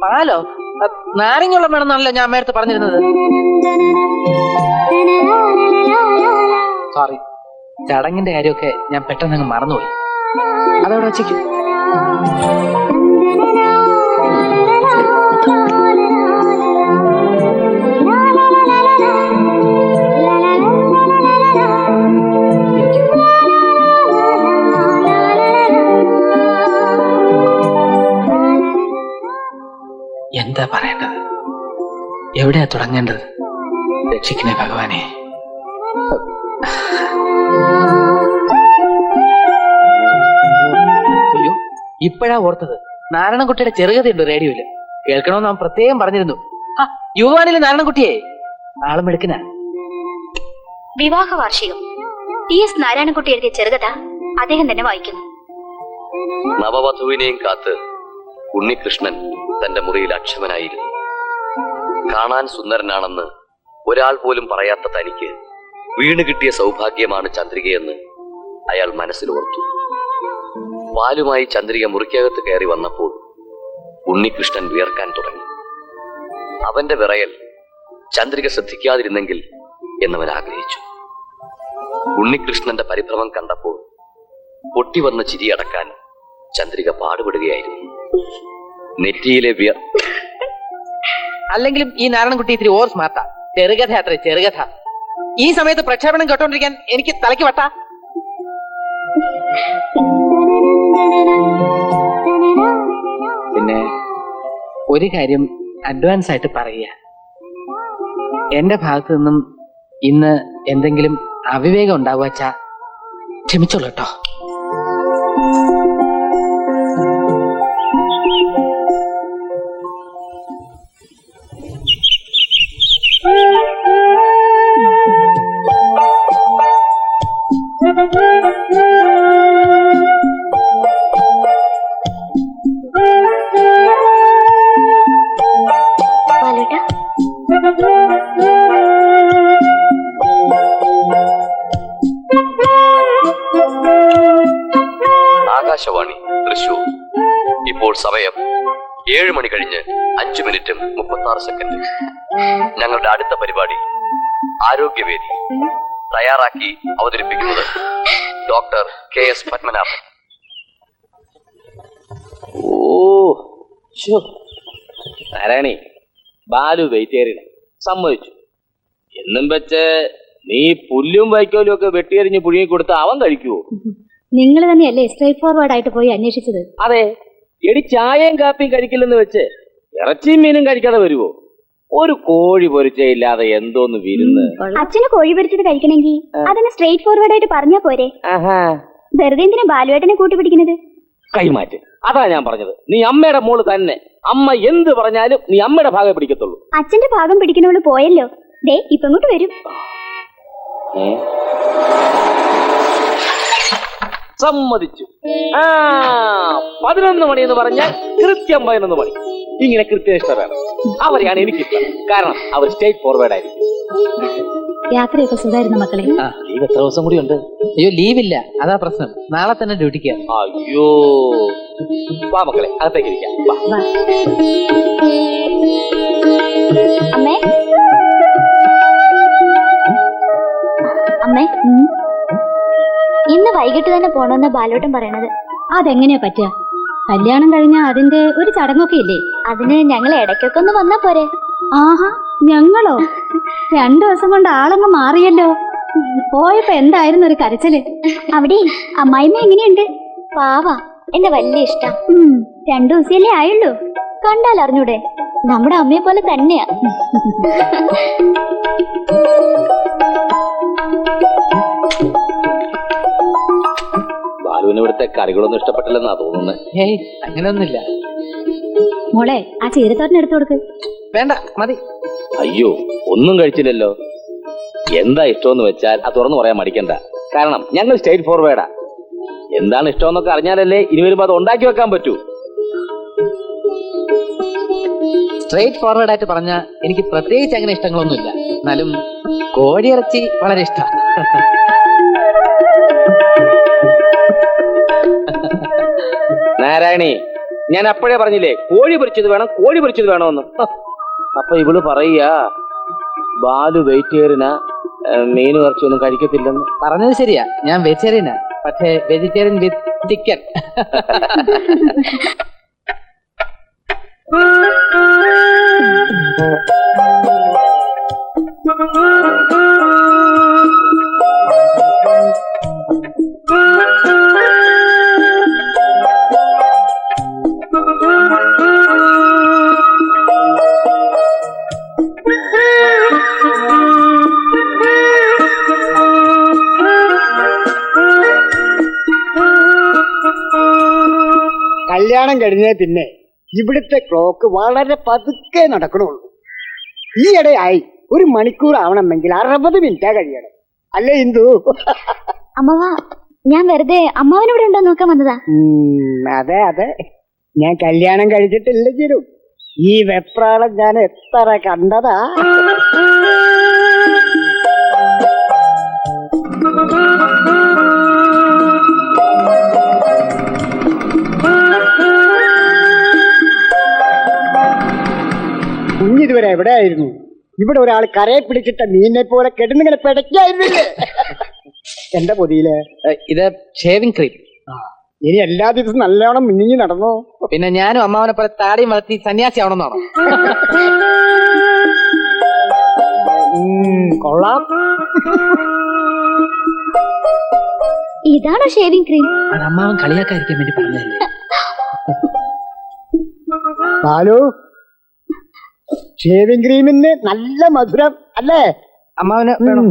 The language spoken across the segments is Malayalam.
പാലോ? നാരങ്ങുള്ളം വേണമെന്നാണല്ലോ ഞാൻ അമ്മയടുത്ത് പറഞ്ഞിരുന്നത്. സോറി, ചടങ്ങിന്റെ കാര്യമൊക്കെ ഞാൻ പെട്ടെന്ന് അങ്ങ് മറന്നുപോയി. അതവിടെ വെച്ചേക്ക്. എന്താ പറയേണ്ടത്? എവിടെയാ തുടങ്ങേണ്ടത്? രക്ഷിക്കണേ ഭഗവാനെ. അയ്യോ, ഇപ്പോഴാ ഓർത്തത്. നാരായണൻകുട്ടിയുടെ ചെറുകഥയുണ്ട് റേഡിയോയില്. കേൾക്കണമെന്ന് അവൻ പ്രത്യേകം പറഞ്ഞിരുന്നു. യുവാനിലെ നാരായണൻകുട്ടിയെ ആളും എടുക്കന. വിവാഹ വാർഷികം TS നാരായണൻകുട്ടി എഴുതിയ ചെറുകഥ അദ്ദേഹം തന്നെ വായിക്കുന്നു. നവവധുവിനെയും കാത്ത് ഉണ്ണികൃഷ്ണൻ തന്റെ മുറിയിൽ അക്ഷമനായിരുന്നു. കാണാൻ സുന്ദരനാണെന്ന് ഒരാൾ പോലും പറയാത്ത തനിക്ക് വീണ് കിട്ടിയ സൗഭാഗ്യമാണ് ചന്ദ്രികയെന്ന് അയാൾ മനസ്സിൽ ഓർത്തു. പാലുമായി ചന്ദ്രിക മുറിക്കകത്ത് കയറി വന്നപ്പോൾ ഉണ്ണികൃഷ്ണൻ വിയർക്കാൻ തുടങ്ങി. അവന്റെ വിറയൽ ചന്ദ്രിക ശ്രദ്ധിക്കാതിരുന്നെങ്കിൽ എന്നവൻ ആഗ്രഹിച്ചു. ഉണ്ണികൃഷ്ണന്റെ പരിഭ്രമം കണ്ടപ്പോൾ പൊട്ടിവന്ന ചിരിയടക്കാൻ ചന്ദ്രിക പാടുപെടുകയായിരുന്നു. നെറ്റിയിലെ അല്ലെങ്കിലും ഈ നാരായണൻകുട്ടി ഇത്തിരി ഓർ സ്മാർട്ടാ. ചെറുകഥ അത്ര ചെറുകഥ. ഈ സമയത്ത് പ്രക്ഷേപണം കേട്ടോണ്ടിരിക്കാൻ എനിക്ക് തലയ്ക്ക് വട്ട. പിന്നെ ഒരു കാര്യം അഡ്വാൻസ് ആയിട്ട് പറയുക. എന്റെ ഭാഗത്തു നിന്നും ഇന്ന് എന്തെങ്കിലും അവിവേകം ഉണ്ടാവുക ക്ഷമിച്ചോളൂ കേട്ടോ. ആകാശവാണി തൃശൂർ. ഇപ്പോൾ സമയം 7 മണി കഴിഞ്ഞ് 5 മിനിറ്റും 36 സെക്കൻഡ്. ഞങ്ങളുടെ അടുത്ത പരിപാടി ആരോഗ്യവേദി. തയ്യാറാക്കി അവതരിപ്പിക്കുന്നത് doctor KS Padmanabhan. Narayani, Balu vegetarian സമ്മതിച്ചു. എന്നും വെച്ച് നീ പുല്ലും വൈക്കോലും ഒക്കെ വെട്ടിയെറിഞ്ഞ് പുഴുങ്ങി കൊടുത്ത അവൻ കഴിക്കുവോ? നിങ്ങൾ തന്നെയല്ലേ സ്ട്രേറ്റ് ഫോർവേഡ് ആയിട്ട് പോയി അന്വേഷിച്ചത്? അതെ. എടി, ചായയും കാപ്പിയും കഴിക്കില്ലെന്ന് വെച്ച് ഇറച്ചിയും മീനും കഴിക്കാതെ വരുവോ? ഒരു കോഴി പൊരിച്ചയില്ലാതെ എന്തോന്ന് വിരുന്ന്. അച്ഛന് കോഴി പൊരിച്ചത് കഴിക്കണമെങ്കിൽ അതിന് സ്ട്രേറ്റ് ഫോർവേഡ് ആയിട്ട് പറഞ്ഞാ പോരെ? വെറുതെ എന്തിനാ ബാലുവേട്ടനെ കൂട്ടുപിടിക്കുന്നത്? കൈമാറ്റ്. അതാ ഞാൻ പറഞ്ഞത്, നീ അമ്മയുടെ മോള് തന്നെ. അമ്മ എന്ത് പറഞ്ഞാലും നീ അമ്മയുടെ ഭാഗം പിടിക്കത്തുള്ളൂ. അച്ഛന്റെ ഭാഗം പിടിക്കണോള് പോയല്ലോ. ദേ ഇപ്പൊ ഇങ്ങോട്ട് വരും. സമ്മതിച്ചു. 11 മണി എന്ന് പറഞ്ഞാൽ കൃത്യം 11 മണി. ഇങ്ങനെ കൃത്യനിഷ്ഠ വേണം. അവരെയാണ് എനിക്കിഷ്ടം. കാരണം അവർ സ്റ്റേറ്റ് ഫോർവേഡ് ആയിരിക്കും. യാത്രയൊക്കെ സുഖമായിരുന്നു മക്കളെ. ലീവ് എത്ര ദിവസം കൂടി ഉണ്ട്? അയ്യോ, ലീവില്ല, അതാ പ്രശ്നം. നാളെ തന്നെ ഡ്യൂട്ടിക്ക്. അയ്യോ, വാ മക്കളെ, അകത്തേക്ക് ഇരിക്കാം. അമ്മേ, അമ്മേ, ഇന്ന് വൈകിട്ട് തന്നെ പോണമെന്ന് ബാലോട്ടൻ പറയണത്. അതെങ്ങനെയാ പറ്റുക? കല്യാണം കഴിഞ്ഞാ അതിന്റെ ഒരു ചടങ്ങൊക്കെ ഇല്ലേ? അതിന് ഞങ്ങൾ ഇടയ്ക്കൊക്കെ ഒന്ന് വന്നാ പോരെ? ആഹാ, ഞങ്ങളോ? 2 ദിവസം കൊണ്ട് ആളങ്ങ് മാറിയല്ലോ. പോയപ്പോ എന്തായിരുന്നു ഒരു കരച്ചില്. അവിടെ അമ്മായിമ്മ എങ്ങനെയുണ്ട്? പാവാ, എന്നെ വലിയ ഇഷ്ടം. 2 ദിവസമല്ലേ ആയുള്ളൂ. കണ്ടാൽ അറിഞ്ഞൂടെ? നമ്മുടെ അമ്മയെ പോലെ തന്നെയാ. ബാലുവിന് ഇവിടുത്തെ കറികളൊന്നും ഇഷ്ടപ്പെട്ടില്ലെന്നാ തോന്നുന്നത്. ഏയ്, അങ്ങനെയൊന്നുമില്ല. മോളെ, ആ ചീരത്തോരൻ എടുത്തു കൊടുക്ക്. വേണ്ട, മതി. അയ്യോ, ഒന്നും കഴിച്ചില്ലല്ലോ. എന്താ ഇഷ്ടമെന്ന് വെച്ചാൽ അത് തുറന്നു പറയാൻ മടിക്കണ്ട. കാരണം ഞങ്ങൾ സ്റ്റേറ്റ് ഫോർവേഡാ. എന്താണ് ഇഷ്ടമെന്നൊക്കെ അറിഞ്ഞാലല്ലേ ഇനി വരുമ്പോ അത് ഉണ്ടാക്കി വെക്കാൻ പറ്റൂ. സ്ട്രേറ്റ് ഫോർവേഡ് ആയിട്ട് പറഞ്ഞ എനിക്ക് പ്രത്യേകിച്ച് അങ്ങനെ ഇഷ്ടങ്ങളൊന്നുമില്ല. എന്നാലും കോഴിയിറച്ചി വളരെ ഇഷ്ടമാണ്. നാരായണി, ഞാൻ അപ്പോഴേ പറഞ്ഞില്ലേ കോഴി പൊരിച്ചത് വേണമെന്ന്. അപ്പൊ ഇവള് പറയാ ബാലു വെജിറ്റേറിയനാ, മീനും ഇറച്ചിയൊന്നും കഴിക്കത്തില്ലെന്ന്. പറഞ്ഞത് ശരിയാ, ഞാൻ വെജിറ്റേറിയനാ, പക്ഷേ വെജിറ്റേറിയൻ വിത്ത് ചിക്കൻ. കല്യാണം കഴിഞ്ഞേ പിന്നെ ഇവിടുത്തെ ക്ലോക്ക് വളരെ പതുക്കെ നടക്കണുള്ളൂ. ഈയിടെയായി 1 മണിക്കൂർ ആവണമെങ്കിൽ 60 മിനിറ്റാ കഴിയണം. അല്ലേ ഇന്ദു? അമ്മവ, ഞാൻ വെറുതെ അമ്മാവനിവിടെ ഉണ്ടോ നോക്കാൻ വന്നതാ. അതെ അതെ, ഞാൻ കല്യാണം കഴിച്ചിട്ടില്ലെങ്കിലും ഈ വെപ്രാളം ഞാൻ എത്ര കണ്ടതാ. കുഞ്ഞിതുവരെ എവിടെയായിരുന്നു? ഇവിടെ ഒരാൾ കരയെ പിടിച്ചിട്ട മീനിനെ പോലെ കെടുന്നിങ്ങനെ പിടയ്ക്കായിരുന്നില്ലേ എന്റെ പൊതിയില്? ഇത് ഷേവിംഗ് ക്രീം. ഇനി എല്ലാ ദിവസവും നല്ലോണം മിന്നിങ്ങി നടന്നോ? പിന്നെ ഞാനും അമ്മാവനെ പോലെ താടിയും വളർത്തി സന്യാസി ആവണമെന്നാണോ? കൊള്ളാം. ഇതാണോ ഷേവിംഗ് ക്രീം? അത് അമ്മാവൻ കളിയാക്കാതിരിക്കാൻ വേണ്ടി പറഞ്ഞതല്ലേ. ബാലു, ഷേവിംഗ് ക്രീമിന് നല്ല മധുരം അല്ലേ? അമ്മാവന് വേണം.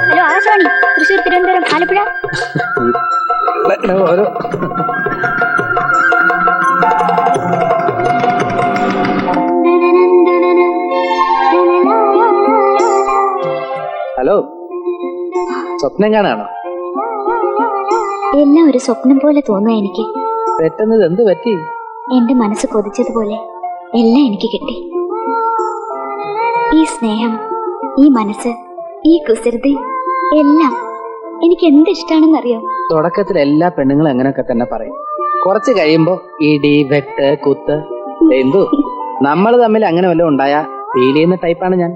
ഹലോ, ആകാശവാണി തൃശ്ശൂർ, തിരുവനന്തപുരം, ആലപ്പുഴ. ഓരോ ഹലോ, സ്വപ്നം കാണാണോ? എല്ലാം ഒരു സ്വപ്നം പോലെ തോന്നുക എനിക്ക്. പെട്ടെന്ന് എന്ത് പറ്റി? എന്റെ മനസ്സ് കൊതിച്ചതുപോലെ എല്ലാം എനിക്ക് കിട്ടി. ഈ സ്നേഹം, ഈ മനസ്സ്, ഈ കുസൃതി എല്ലാം എനിക്ക് എന്ത് ഇഷ്ടാണെന്നറിയോ? തുടക്കത്തിൽ എല്ലാ പെണ്ണുങ്ങളും അങ്ങനെയൊക്കെ തന്നെ പറയും. കുറച്ച് കഴിയുമ്പോ ഇടി, വെട്ട്, കുത്ത്. എന്തു നമ്മൾ തമ്മിൽ അങ്ങനെ വല്ലതും ഉണ്ടായാ ഫീൽ ചെയ്യുന്ന ടൈപ്പാണ് ഞാൻ.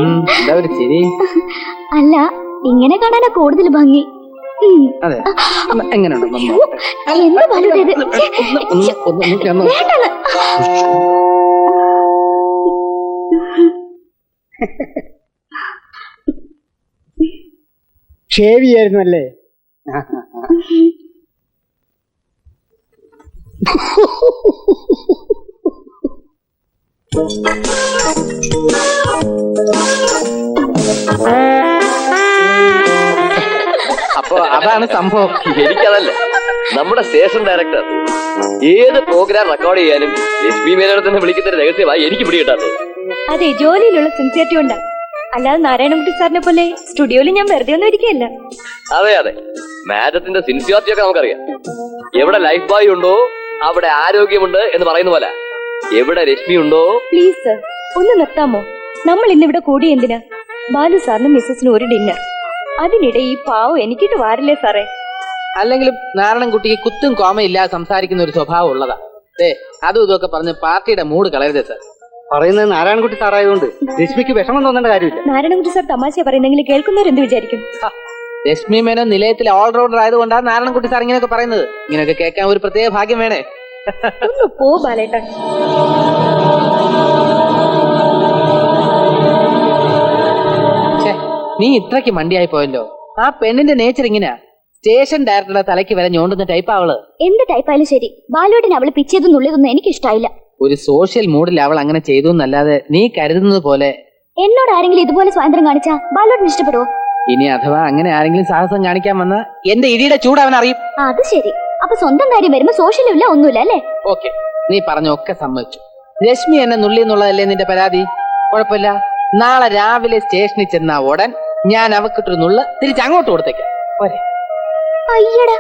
എന്താ ഒരു ചിരി? അല്ല, ഇങ്ങനെ കാണാനാ കൂടുതൽ ഭംഗി. അതെ, എങ്ങനെയുണ്ട്? എന്ത് വലുത് ഇത്? വേണ്ടത്. ഷേവ് ചെയ്യായിരുന്നു അല്ലേ? അപ്പൊ അതാണ് സംഭവം. എനിക്കതല്ല, നമ്മുടെ സ്റ്റേഷൻ ഡയറക്ടർ ഏത് പ്രോഗ്രാം റെക്കോർഡ് ചെയ്യാനും ലക്ഷ്മി മേനോനെ തന്നെ വിളിക്കുന്ന രഹസ്യമായി എനിക്ക് പിടികിട്ടാത്തത്. അതെ, ജോലിയിലുള്ള സിൻസിയറിറ്റി ഉണ്ടാ. അല്ലാതെ നാരായണൻകുട്ടി സാറിനെ പോലെ സ്റ്റുഡിയോയിൽ ഞാൻ വെറുതെ ഒന്നും ഇരിക്കുകയല്ല. അതെ അതെ, മാഡത്തിന്റെ സിൻസിയോറിറ്റി ഒക്കെ നമുക്കറിയാം. എവിടെ ലൈഫ് ബോയ് ഉണ്ടോ അവിടെ ആരോഗ്യമുണ്ട് എന്ന് പറയുന്ന പോലെ എവിടെ രശ്മി ഉണ്ടോ. പ്ലീസ് സർ, ഒന്ന് നിർത്താമോ? നമ്മൾ ഇന്നിവിടെ കൂടി എന്തിനാ? ബാലു സാറിനും മിസ്സസിനും ഒരു ഡിന്നർ. അതിനിടെ ഈ പാവം എനിക്കിട്ട് വാരില്ലേ സാറേ? അല്ലെങ്കിലും നാരായണൻകുട്ടിക്ക് കുത്തും കോമയും ഇല്ലാതെ സംസാരിക്കുന്ന ഒരു സ്വഭാവം ഉള്ളതാ. അതും ഇതൊക്കെ പറഞ്ഞ് പാർട്ടിയുടെ മൂഡ് കളയരുത് സാർ. പറയുന്നത് നാരായണൻകുട്ടി സാറായതുകൊണ്ട് രശ്മിക്ക് വിഷമം തോന്നേണ്ട കാര്യമില്ല. നാരായണൻകുട്ടി സാർ തമാശ പറയുന്നെങ്കിൽ കേൾക്കുന്നവരെന്ത് വിചാരിക്കും? ലക്ഷ്മി മേനോൻ നിലയത്തിലെ ഓൾറൗണ്ടർ ആയതുകൊണ്ടാണ് നാരായണൻകുട്ടി സാർ ഇങ്ങനെയൊക്കെ പറയുന്നത്. ഇങ്ങനെയൊക്കെ കേൾക്കാൻ ഒരു പ്രത്യേക ഭാഗ്യം വേണേ. ഒന്ന് പോ ബാലേട്ടൻ. നീ ഇത്രയ്ക്ക് മണ്ടിയായി പോയല്ലോ. ആ പെണ്ണിന്റെ നേച്ചർ ഇങ്ങനെയാ. സ്റ്റേഷൻ ഡയറക്ടറുടെ തലയ്ക്ക് വരെ ഞോണ്ടുന്ന ടൈപ്പ് അവള്. എന്ത് ടൈപ്പായാലും ശരി, ബാലുവേട്ടൻ അവള് പിച്ചതും നുള്ളിയതൊന്നും എനിക്ക് ഇഷ്ടായില്ല. ഒരു സോഷ്യൽ മൂഡിൽ അവൾ അങ്ങനെ ചെയ്തു എന്നല്ലാതെ നീ കരുതുന്നത് പോലെ. എന്നോട് ആരെങ്കിലും ഇതുപോലെ സ്വാതന്ത്ര്യം കാണിച്ചാ ബാലോട്ടിന് ഇഷ്ടപ്പെടുവോ? ഇനി അഥവാ അങ്ങനെ ആരെങ്കിലും സാഹസം കാണിക്കാൻ വന്ന എന്റെ ഇടിയുടെ ചൂട് അവൻ അറിയും. അത് ശരി. അപ്പൊ സ്വന്തം കാര്യം വരുമ്പോ സോഷ്യലും ഇല്ല, ഒന്നുമില്ല അല്ലേ? ഓക്കെ, നീ പറഞ്ഞൊക്കെ സമ്മതിച്ചു. രശ്മി എന്നെ നുള്ളി എന്നുള്ളതല്ലേ നിന്റെ പരാതി? കുഴപ്പമില്ല, നാളെ രാവിലെ സ്റ്റേഷനിൽ ചെന്ന ഉടൻ ഞാൻ അവക്കിട്ടൊരു നുള്ള തിരിച്ച് അങ്ങോട്ട് കൊടുത്തേക്കാം. പോരെ? അയ്യടാ,